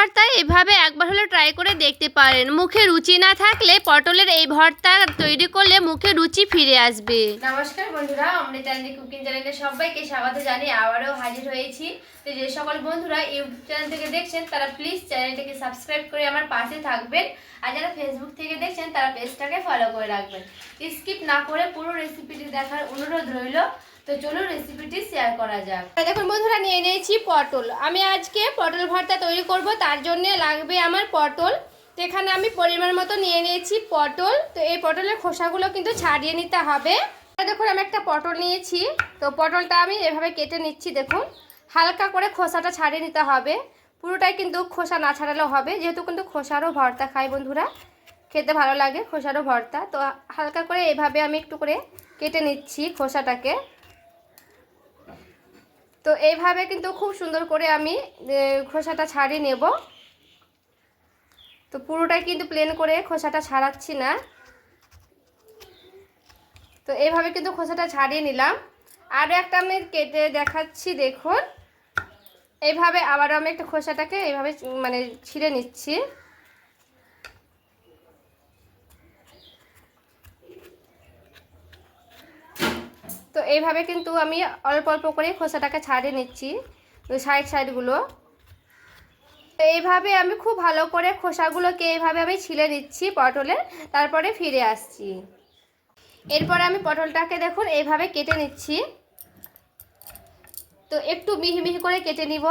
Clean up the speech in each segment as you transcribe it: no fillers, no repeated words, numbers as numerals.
ভর্তা এভাবে একবার হলে ট্রাই করে দেখতে পারেন। মুখে রুচি না থাকলে পটলের এই ভর্তা তৈরি করলে মুখে রুচি ফিরে আসবে। নমস্কার বন্ধুরা, অমৃত চ্যানেল কুকিং চ্যানেলে সবাইকে স্বাগত জানিয়ে আবারও হাজির হয়েছি। তো যে সকল বন্ধুরা ইউটিউব চ্যানেল থেকে দেখছেন তারা প্লিজ চ্যানেলটিকে সাবস্ক্রাইব করে আমার পাশে থাকবেন, আর যারা ফেসবুক থেকে দেখছেন তারা পেজটাকে ফলো করে রাখবেন। স্কিপ না করে পুরো রেসিপিটি দেখার অনুরোধ রইল। তো চলো রেসিপিটি শেয়ার করা যাক। দেখুন বন্ধুরা, নিয়ে নিয়েছি পটল। আমি আজকে পটল ভর্তা তৈরি করব, তার জন্য লাগবে আমার পটল। তো এখানে আমি পরিমাণ মতো নিয়ে নিয়েছি পটল। তো এই পটলের খোসাগুলো কিন্তু ছাড়িয়ে নিতে হবে। দেখুন আমি একটা পটল নিয়েছি, তো পটলটা আমি এভাবে কেটে নিচ্ছি। দেখুন হালকা করে খোসাটা ছাড়িয়ে নিতে হবে, পুরোটাই কিন্তু খোসা না ছাড়ালেও হবে, যেহেতু কিন্তু খোসারও ভর্তা খাই বন্ধুরা, খেতে ভালো লাগে খোসারও ভর্তা। তো হালকা করে এভাবে আমি একটু করে কেটে নিচ্ছি খোসাটাকে। তো এইভাবে কিন্তু খুব সুন্দর করে আমি খোসাটা ছাড়িয়ে নেব। তো পুরোটাই কিন্তু প্লেন করে খোসাটা ছাড়াচ্ছি না। তো এইভাবে কিন্তু খোসাটা ছাড়িয়ে নিলাম। আরও একটা আমি কেটে দেখাচ্ছি। দেখুন এইভাবে আবারও আমি একটা খোসাটাকে এইভাবে মানে ছিঁড়ে নিচ্ছি। তো এইভাবে কিন্তু আমি অল্প অল্প করে খোসাটাকে ছাড়িয়ে নিচ্ছি, সাইডগুলো। তো এইভাবে আমি খুব ভালো করে খোসাগুলোকে এইভাবে আমি ছিলে নিচ্ছি পটলের, তারপরে ফিরে আসছি। এরপরে আমি পটলটাকে দেখুন এইভাবে কেটে নিচ্ছি। তো একটু মিহি মিহি করে কেটে নিব।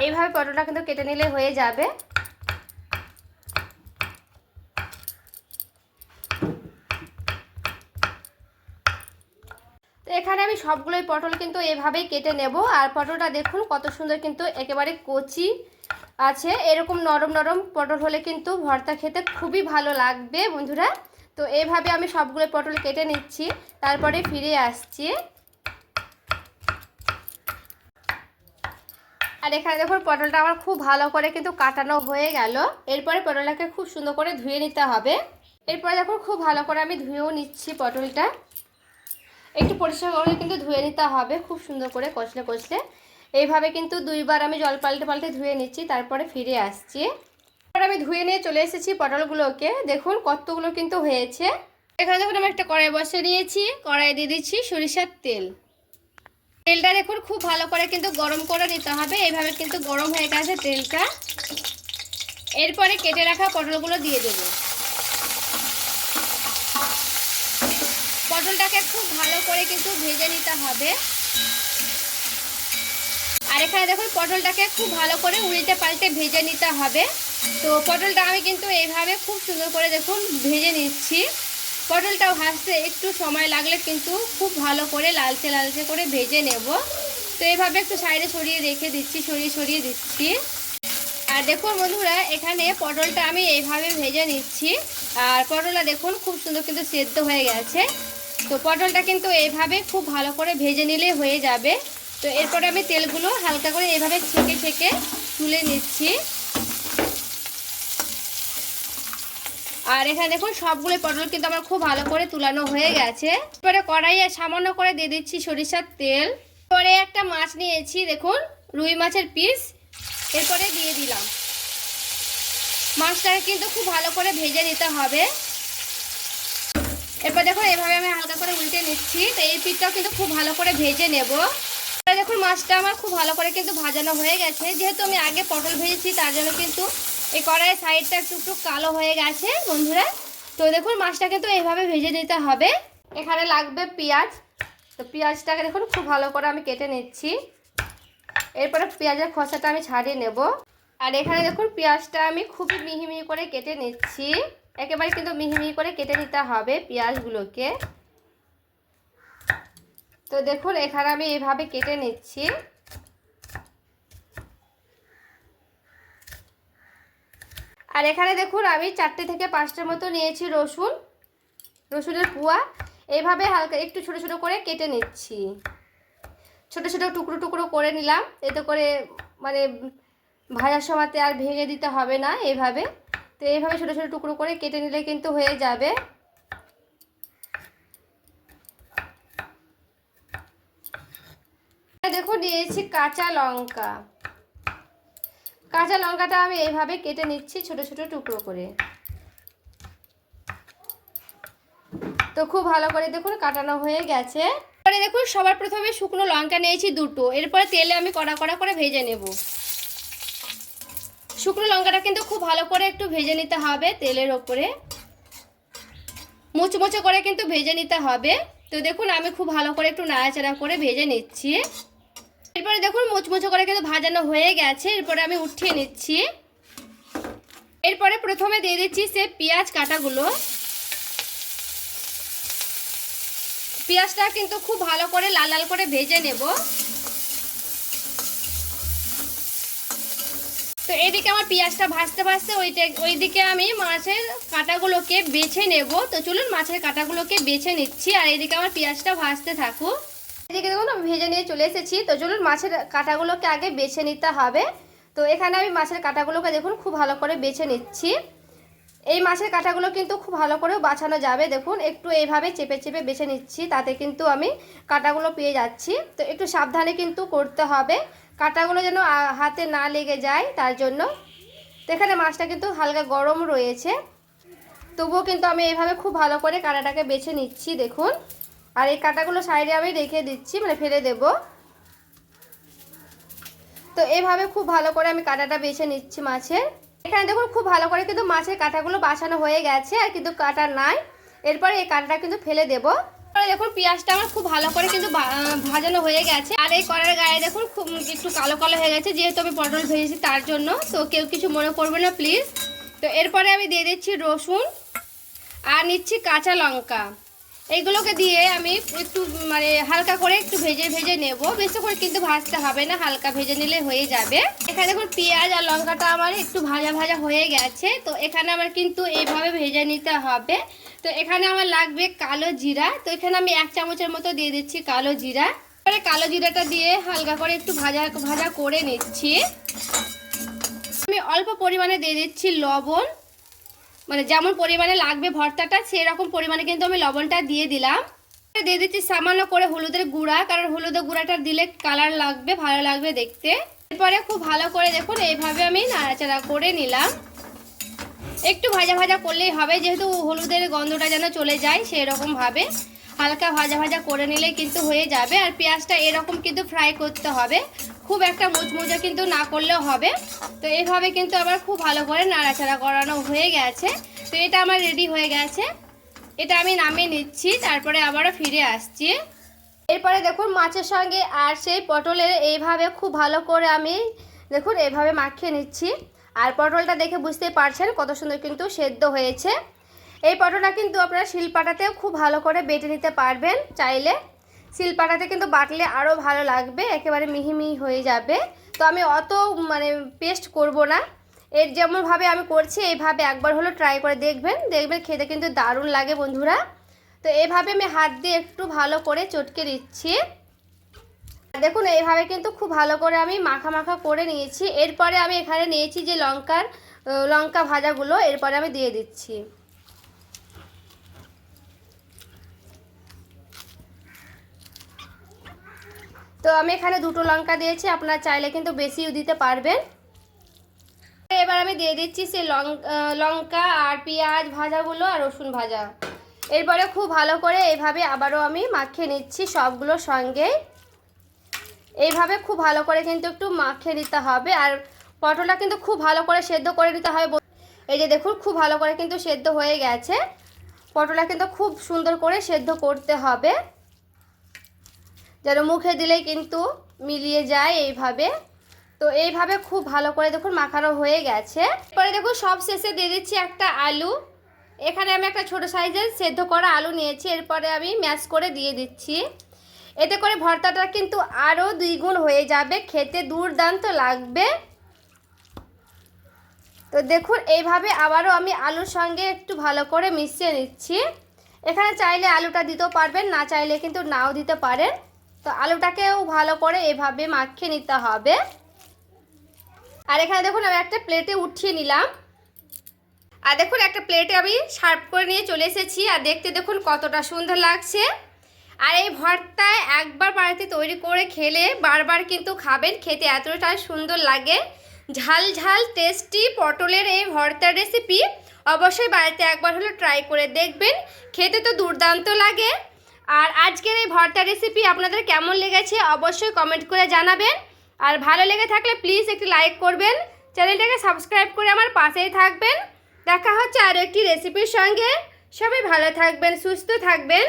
এইভাবে পটলটা কিন্তু কেটে নিলে হয়ে যাবে। তো এখানে আমি সবগুলোই পটল কিন্তু এভাবেই কেটে নেব। আর পটলটা দেখুন কত সুন্দর, কিন্তু একেবারে কচি আছে। এরকম নরম নরম পটল হলে কিন্তু ভর্তা খেতে খুবই ভালো লাগবে বন্ধুরা। তো এইভাবে আমি সবগুলো পটল কেটে নিচ্ছি, তারপরে ফিরে আসছি। আর এখানে দেখুন পটলটা আমার খুব ভালো করে কিন্তু কাটানো হয়ে গেল। এরপরে পটলটাকে খুব সুন্দর করে ধুয়ে নিতে হবে। এরপরে দেখুন খুব ভালো করে আমি ধুয়েও নিচ্ছি পটলটা। একটু পরিষ্কার করে কিন্তু ধুয়ে নিতে হবে, খুব সুন্দর করে কষলে কষলে। এইভাবে কিন্তু দুইবার আমি জল পাল্টে পাল্টে ধুয়ে নিচ্ছি, তারপরে ফিরে আসছি। এবার আমি ধুয়ে নিয়ে চলে এসেছি পটলগুলোকে। দেখুন কতগুলো কিন্তু হয়েছে। এখানে দেখুন আমি একটা কড়াই বসিয়ে নিয়েছি, কড়াই দিয়ে দিচ্ছি সরিষার তেল। তেলটা দেখুন খুব ভালো করে কিন্তু গরম করে নিতে হবে। এইভাবে কিন্তু গরম হয়ে গেছে তেলটা। এরপরে কেটে রাখা পটলগুলো দিয়ে দেব। পটলটাকে খুব ভালো করে কিন্তু ভেজে নিতে হবে। আর এখানে দেখুন পটলটাকে খুব ভালো করে উল্টে পাল্টে ভেজে নিতে হবে। তো পটলটা আমি কিন্তু এইভাবে খুব সুন্দর করে দেখুন ভেজে নিচ্ছি। পটলটাও ভাজতে একটু সময় লাগলে কিন্তু খুব ভালো করে লালচে লালচে করে ভেজে নেব। তো এইভাবে একটু সাইডে সরিয়ে রেখে দিচ্ছি, সরিয়ে দিচ্ছি। আর দেখুন বন্ধুরা, এখানে পটলটা আমি এইভাবে ভেজে নিচ্ছি। আর পটলটা দেখুন খুব সুন্দর কিন্তু সেদ্ধ হয়ে গেছে। তো পটলটা কিন্তু এইভাবে খুব ভালো করে ভেজে নিলে হয়ে যাবে। তো এরপরে আমি তেলগুলো হালকা করে এইভাবে ছেঁকে ছেঁকে তুলে নিচ্ছি। আর এখানে দেখুন সবগুলো পটল কিন্তু আমার খুব ভালো করে তুলানো হয়ে গেছে। এরপরে কড়াইয়ে সামান্য করে দিয়ে দিচ্ছি সরিষার তেল। পরে একটা মাছ নিয়েছি, দেখুন রুই মাছের পিস, এরপরে দিয়ে দিলাম। মাছটাকে কিন্তু খুব ভালো করে ভেজে নিতে হবে। এরপর দেখুন এইভাবে আমি হালকা করে উল্টে নিচ্ছি। তো এই পিসটাও কিন্তু খুব ভালো করে ভেজে নেব। দেখুন মাছটা আমার খুব ভালো করে কিন্তু ভাজানো হয়ে গেছে। যেহেতু আমি আগে পটল ভেজেছি, তার জন্য কিন্তু এই কড়াইয়ের সাইডটা একটু কালো হয়ে গেছে বন্ধুরা। তো দেখুন মাছটা কিন্তু এইভাবে ভেজে নিতে হবে। এখানে লাগবে পেঁয়াজ। তো পেঁয়াজটাকে দেখুন খুব ভালো করে আমি কেটে নিচ্ছি। এরপরে পেঁয়াজের খোসাটা আমি ছাড়িয়ে নেব। আর এখানে দেখুন পেঁয়াজটা আমি খুবই মিহি মিহি করে কেটে নিচ্ছি। একেবারে কিন্তু মিহি মিহি করে কেটে নিতে হবে পেঁয়াজগুলোকে। তো দেখুন এখানে আমি এইভাবে কেটে নিচ্ছি। আর এখানে দেখুন আমি 4 থেকে 5টার মতো নিয়েছি রসুনের কুয়া। এইভাবে হালকা একটু ছোট ছোট করে কেটে নিচ্ছি। ছোট ছোট টুকরো টুকরো করে নিলাম, এতে করে মানে ভাজার সময়তে আর ভেঙে দিতে হবে না এইভাবে। তো এইভাবে ছোট ছোট টুকরো করে কেটে নিলে কিন্তু হয়ে যাবে। দেখুন নিয়েছি কাঁচা লঙ্কা। কাঁচা লঙ্কাটা আমি এইভাবে কেটে নিচ্ছি ছোট ছোট টুকরো করে। তো খুব ভালো করে দেখুন কাটানো হয়ে গেছে। এবারে দেখুন সবার প্রথমে শুকনো লঙ্কা নিয়েছি দুটো, এরপরে তেলে আমি কড়া কড়া করে ভেজে নেব। শুকনো লঙ্কাটা কিন্তু খুব ভালো করে একটু ভেজে নিতে হবে তেলের ওপরে, মুচমুচে করে কিন্তু ভেজে নিতে হবে। তো দেখুন আমি খুব ভালো করে একটু নাড়াচাড়া করে ভেজে নিচ্ছি। এরপরে দেখুন মুচমুচে করে কিন্তু ভাজানো হয়ে গেছে, এরপরে আমি উঠিয়ে নিচ্ছি। এরপরে প্রথমে দিয়ে দিচ্ছি সে পেঁয়াজ কাটাগুলো। পেঁয়াজটা কিন্তু খুব ভালো করে লাল লাল করে ভেজে নেব। তো এইদিকে আমার পেঁয়াজটা ভাজতে ভাজতে ওইদিকে আমি মাছের কাঁটাগুলোকে বেছে নেব। তো চলুন মাছের কাঁটাগুলোকে বেছে নিচ্ছি, আর এইদিকে আমার পেঁয়াজটা ভাজতে থাকুক। এদিকে দেখুন আমি ভেজে নিয়ে চলে এসেছি। তো চলুন মাছের কাঁটাগুলোকে আগে বেছে নিতে হবে। তো এখানে আমি মাছের কাঁটাগুলোকে দেখুন খুব ভালো করে বেছে নিচ্ছি। এই মাছের কাঁটাগুলো কিন্তু খুব ভালো করে বাছানো যাবে। দেখুন একটু এইভাবে চেপে চেপে বেছে নিচ্ছি, তাতে কিন্তু আমি কাঁটাগুলো পেয়ে যাচ্ছি। তো একটু সাবধানে কিন্তু করতে হবে, কাঁটাগুলো যেন হাতে না লেগে যায় তার জন্য। তো এখানে মাছটা কিন্তু হালকা গরম রয়েছে, তবুও কিন্তু আমি এইভাবে খুব ভালো করে কাঁটাটাকে বেছে নিচ্ছি দেখুন। আর এই কাঁটাগুলো সাইডে আমি রেখে দিচ্ছি, মানে ফেলে দেব। তো এইভাবে খুব ভালো করে আমি কাঁটাটা বেছে নিচ্ছি মাছের। এখানে দেখুন খুব ভালো করে কিন্তু মাছের কাঁটাগুলো বাছানো হয়ে গেছে, আর কিন্তু কাঁটা নাই। এরপরে এই কাঁটাটা কিন্তু ফেলে দেবো। দেখুন পেঁয়াজটা আমার খুব ভালো করে কিন্তু ভাজানো হয়ে গেছে, আর এই কড়ার গায়ে দেখুন খুব একটু কালো কালো হয়ে গেছে, যেহেতু আমি পটল ভেজেছি তার জন্য। তো কেউ কিছু মনে করবে না প্লিজ। তো এরপরে আমি দিয়ে দিচ্ছি রসুন আর নিচ্ছি কাঁচা লঙ্কা। এইগুলোকে দিয়ে আমি একটু মানে হালকা করে একটু ভেজে ভেজে নেব, বেশি করে কিন্তু ভাজতে হবে না, হালকা ভেজে নিলে হয়ে যাবে। এখানে দেখুন পেঁয়াজ আর লঙ্কাটা আমার একটু ভাজা ভাজা হয়ে গেছে। তো এখানে আমার কিন্তু এইভাবে ভেজে নিতে হবে। তো এখানে আমার লাগবে কালো জিরা। তো এখানে আমি 1 চামচের মতো দিয়ে দিচ্ছি কালো জিরা। এবারে কালো জিরাটা দিয়ে হালকা করে একটু ভাজা ভাজা করে নিচ্ছি। আমি অল্প পরিমাণে দিয়ে দিচ্ছি লবণ, মানে যেমন পরিমাণে লাগবে ভর্তাটা সেরকম পরিমাণে কিন্তু আমি লবণটা দিয়ে দিলাম। দিয়ে দিচ্ছি সামান্য করে হলুদের গুঁড়া, কারণ হলুদের গুঁড়াটা দিলে কালার লাগবে, ভালো লাগবে দেখতে। এরপরে খুব ভালো করে দেখুন এইভাবে আমি নাড়াচাড়া করে নিলাম। একটু ভাজা ভাজা করলেই হবে, যেহেতু হলুদের গন্ধটা যেন চলে যায় সেরকম ভাবে হালকা ভাজা ভাজা করে নিলে কিন্তু হয়ে যাবে। আর পেঁয়াজটা এরকম কিন্তু ফ্রাই করতে হবে, খুব একটা মুচমুচে কিন্তু না করলেও হবে। তো এইভাবে কিন্তু আবার খুব ভালো করে নাড়াচাড়া করানো হয়ে গেছে। তো এটা আমার রেডি হয়ে গেছে, এটা আমি নামিয়ে নিচ্ছি, তারপরে আবারও ফিরে আসছি। এরপরে দেখুন মাছের সঙ্গে আর সেই পটলের এইভাবে খুব ভালো করে আমি দেখুন এইভাবে মাখিয়ে নিচ্ছি। আর পটলটা দেখে বুঝতেই পারছেন কত সুন্দর কিন্তু সেদ্ধ হয়েছে। এই পটলটা কিন্তু আপনারা শিলপাটাতেও খুব ভালো করে বেটে নিতে পারবেন চাইলে। শিলপাটাতে কিন্তু বাটলে আরও ভালো লাগবে, একেবারে মিহি মিহি হয়ে যাবে। তো আমি অত মানে পেস্ট করব না, এর যেমনভাবে আমি করছি এইভাবে একবার হলো ট্রাই করে দেখবেন, দেখবেন খেতে কিন্তু দারুণ লাগে বন্ধুরা। তো এইভাবে আমি হাত দিয়ে একটু ভালো করে চটকে দিচ্ছি। দেখুন এইভাবে কিন্তু খুব ভালো করে আমি মাখা মাখা করে নিয়েছি। এরপরে আমি এখানে নিয়েছি যে লঙ্কা ভাজাগুলো, এরপরে আমি দিয়ে দিচ্ছি। তো আমি এখানে 2টো লঙ্কা দিয়েছি, আপনারা চাইলে কিন্তু বেশিও দিতে পারবেন। এবার আমি দিয়ে দিচ্ছি সেই লঙ্কা আর পেঁয়াজ ভাজাগুলো আর রসুন ভাজা। এরপরে খুব ভালো করে এইভাবে আবারও আমি মাখিয়ে নিচ্ছি সবগুলোর সঙ্গে। এইভাবে খুব ভালো করে কিন্তু একটু মাখিয়ে নিতে হবে। আর পটলটা কিন্তু খুব ভালো করে সেদ্ধ করে নিতে হবে। এই যে দেখুন খুব ভালো করে কিন্তু সেদ্ধ হয়ে গেছে, পটলটা কিন্তু খুব সুন্দর করে সেদ্ধ করতে হবে, যেন মুখে দিলেই কিন্তু মিলিয়ে যায় এইভাবে। তো এইভাবে খুব ভালো করে দেখুন মাখানো হয়ে গেছে। এরপরে দেখুন সব শেষে দিয়ে দিচ্ছি একটা আলু। এখানে আমি একটা ছোট সাইজের সেদ্ধ করা আলু নিয়েছি, এরপরে আমি ম্যাশ করে দিয়ে দিচ্ছি। এতে করে ভর্তাটা কিন্তু আরও 2 গুণ হয়ে যাবে, খেতে দুর্দান্ত লাগবে। তো দেখুন এইভাবে আবারও আমি আলুর সঙ্গে একটু ভালো করে মিশিয়ে নিচ্ছি। এখানে চাইলে আলুটা দিতেও পারবেন, না চাইলে কিন্তু নাও দিতে পারেন। তো আলুটাকেও ভালো করে এভাবে মাখিয়ে নিতে হবে। আর এখানে দেখুন আমি একটা প্লেটে উঠিয়ে নিলাম। আর দেখুন একটা প্লেটে আমি সার্ভ করে নিয়ে চলে এসেছি। আর দেখতে দেখুন কতটা সুন্দর লাগছে। আর এই ভর্তা একবার বাড়িতে তৈরি করে খেলে বারবার কিন্তু খাবেন, খেতে এতটা সুন্দর লাগে। ঝাল ঝাল টেস্টি পটলের এই ভর্তার রেসিপি অবশ্যই বাড়িতে একবার হলো ট্রাই করে দেখবেন, খেতে তো দুর্দান্ত লাগে। আর আজকের এই ভর্তা রেসিপি আপনাদের কেমন লেগেছে অবশ্যই কমেন্ট করে জানাবেন। আর ভালো লেগে থাকলে প্লিজ একটি লাইক করবেন, চ্যানেলটাকে সাবস্ক্রাইব করে আমার পাশেই থাকবেন। দেখা হচ্ছে আরও একটি রেসিপির সঙ্গে। সবাই ভালো থাকবেন, সুস্থ থাকবেন।